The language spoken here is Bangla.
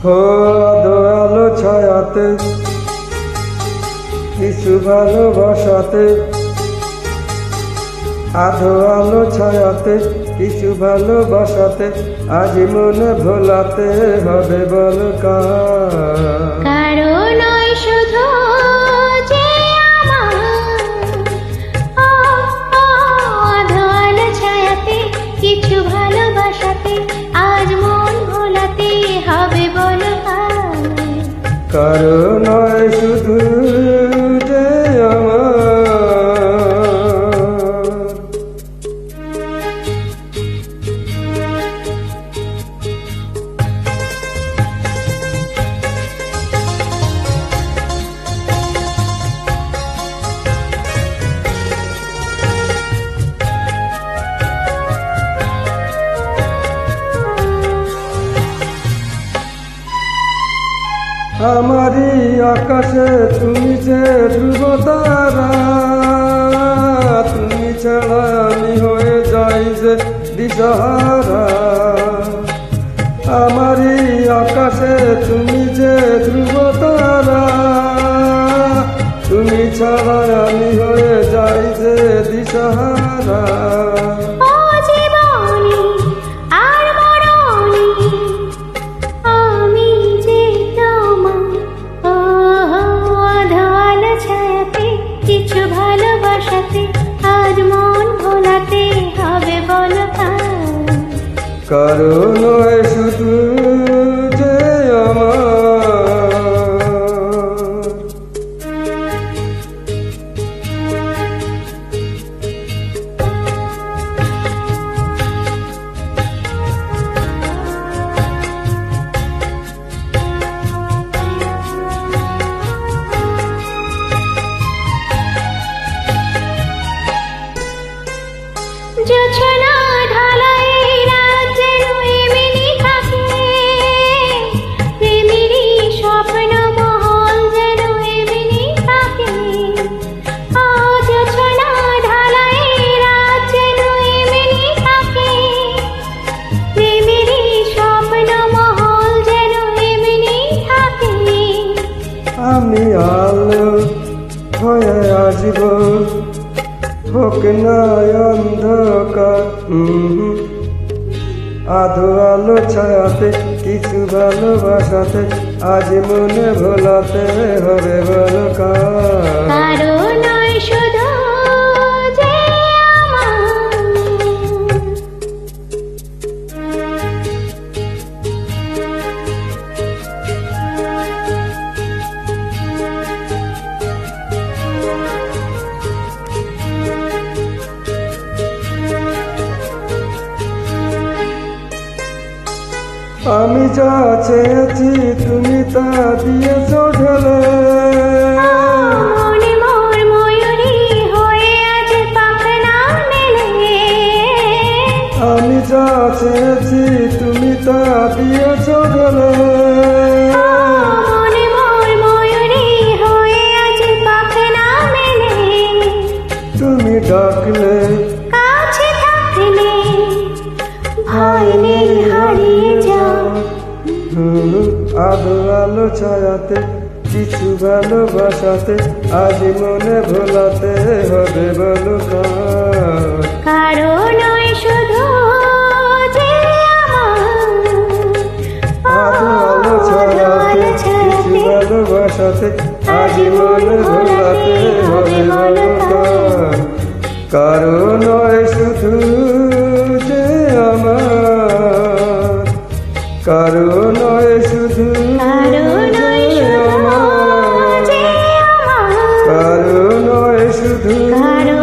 হো দয়ালো ছায়াতে কিছু ভালোবাসাতে, আধো আলো ছায়াতে কিছু ভালোবাসাতে, আজ মনে ভোলাতে হবে বল কারো নয় শুধু যে আধো আলো ছায়াতে কিছু ভালোবাসাতে, আজ মন ভোলাতে হবে বল কারো নয় শুধু যে আমারই আকাশে তুমি যে ধ্রুবতারা, তুমি ছাড়া আমি হয়ে যাই যে দিশাহারা। আমারই আকাশে তুমি যে ধ্রুবতারা, তুমি ছাড়া আমি হয়ে যাই যে দিশাহারা। কিছু ভালোবাসাতে আজ মন ভোলাতে হবে বল কারো নয় শুধু যে জোছনা ঢালাই রাত যেন এমনি থাকে, প্রেমেরই স্বপ্ন মহল যেন এমনি থাকে। জোছনা ঢালাই রাত যেন এমনি থাকে, প্রেমেরই স্বপ্ন মহল যেন এমনি থাকে। আমি আলো হয়ে আসব, হোক না অন্ধকার। আধো আলো ছায়াতে কিছু ভালোবাসাতে, আজ মনে ভোলাতে হবে বল কারো নয় শুধু যে আমি যা চেয়েছি তুমি তা দিয়েছ ঢেলে। মনে মোর ময়ূরী হয়ে আজ পাখনা মেলে। আমি যা চেয়েছি তুমি তা দিয়েছ ঢেলে। মনে মোর ময়ূরী হয়ে আজ পাখনা মেলে। তুমি ডাকলে কাছে থাকলে ভয় নেই হারিয়ে যাও। আধো আলো ছায়াতে কিছু ভালোবাসাতে, আজ মনে ভোলাতে হবে বল কারো নয় শুধু যে আধো আলো ছায়াতে কিছু ভালোবাসাতে, আজ মনে ভোলাতে হবে বল কারো নয় শুধু যে আমার, কারো নয় শুধু কারো নয় শুধু কারো নয় শুধু কারো